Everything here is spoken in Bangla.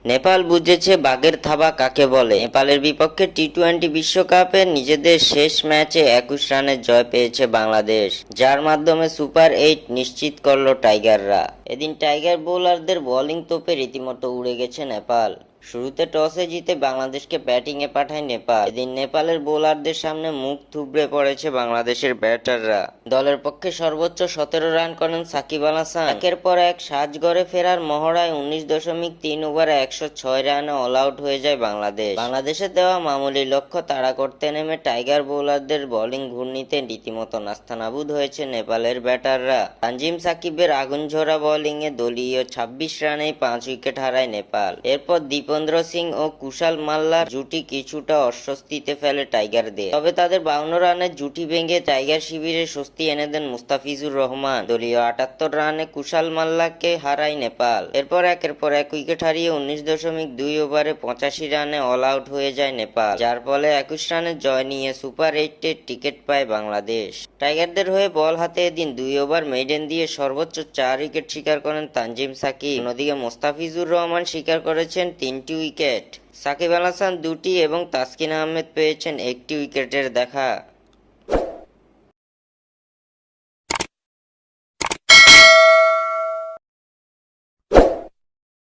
নেপাল বুঝেছে বাঘের থাবা কাকে বলে। নেপালের বিপক্ষে টি-20 বিশ্বকাপে নিজেদের শেষ ম্যাচে 21 রানের জয় পেয়েছে বাংলাদেশ, যার মাধ্যমে সুপার 8 নিশ্চিত করল টাইগাররা। এদিন টাইগার বোলারদের বোলিং তোপে রীতিমতো উড়ে গেছে নেপাল। শুরুতে টসে জিতে বাংলাদেশকে ব্যাটিংয়ে পাঠায় নেপাল। এদিন নেপালের বোলারদের সামনে মুখ থুবড়ে পড়েছে বাংলাদেশের ব্যাটাররা। দলের পক্ষে সর্বোচ্চ 17 রান করেন সাকিব আল হাসান। একের পর এক সাজঘরে ফেরার মহড়ায় 19.3 ওভারে 106 রানে অল আউট হয়ে যায় বাংলাদেশ। বাংলাদেশের দেওয়া মামুলি লক্ষ্য তাড়া করতে নেমে টাইগার বোলারদের বোলিং ঘূর্ণিতে রীতিমতো নাস্তানাবুদ হয়েছে নেপালের ব্যাটাররা। তানজিম সাকিবের আগুনঝরা বোলিংয়ে দলীয় 26 রানেই 5 উইকেট হারায় নেপাল। এরপর দীপেন্দ্র সিং ও কুশাল মাল্লার জুটি কিছুটা অস্বস্তিতে ফেলে টাইগারদের। তবে তাদের 52 রানের জুটি ভেঙে টাইগার শিবিরে স্বস্তি এনে দেন মুস্তাফিজুর রহমান। দলীয় 78 রানে কুশাল মাল্লাকে হারায় নেপাল। এরপর একের পর এক উইকেট হারিয়ে 19.2 ওভারে 85 রানে অল আউট হয়ে যায় নেপাল, যার ফলে 21 রানের জয় নিয়ে সুপার 8-এর টিকিট পায় বাংলাদেশ। টাইগারদের হয়ে বল হাতে এদিন 2 ওভার মেইডেন দিয়ে সর্বোচ্চ 4 উইকেট শিকার করেন তানজিম সাকিব। অন্যদিকে মুস্তাফিজুর রহমান শিকার করেছেন 3টি উইকেট। সাকিব আল হাসান 2টি এবং তাসকিন আহমেদ পেয়েছেন 1টি উইকেটের দেখা।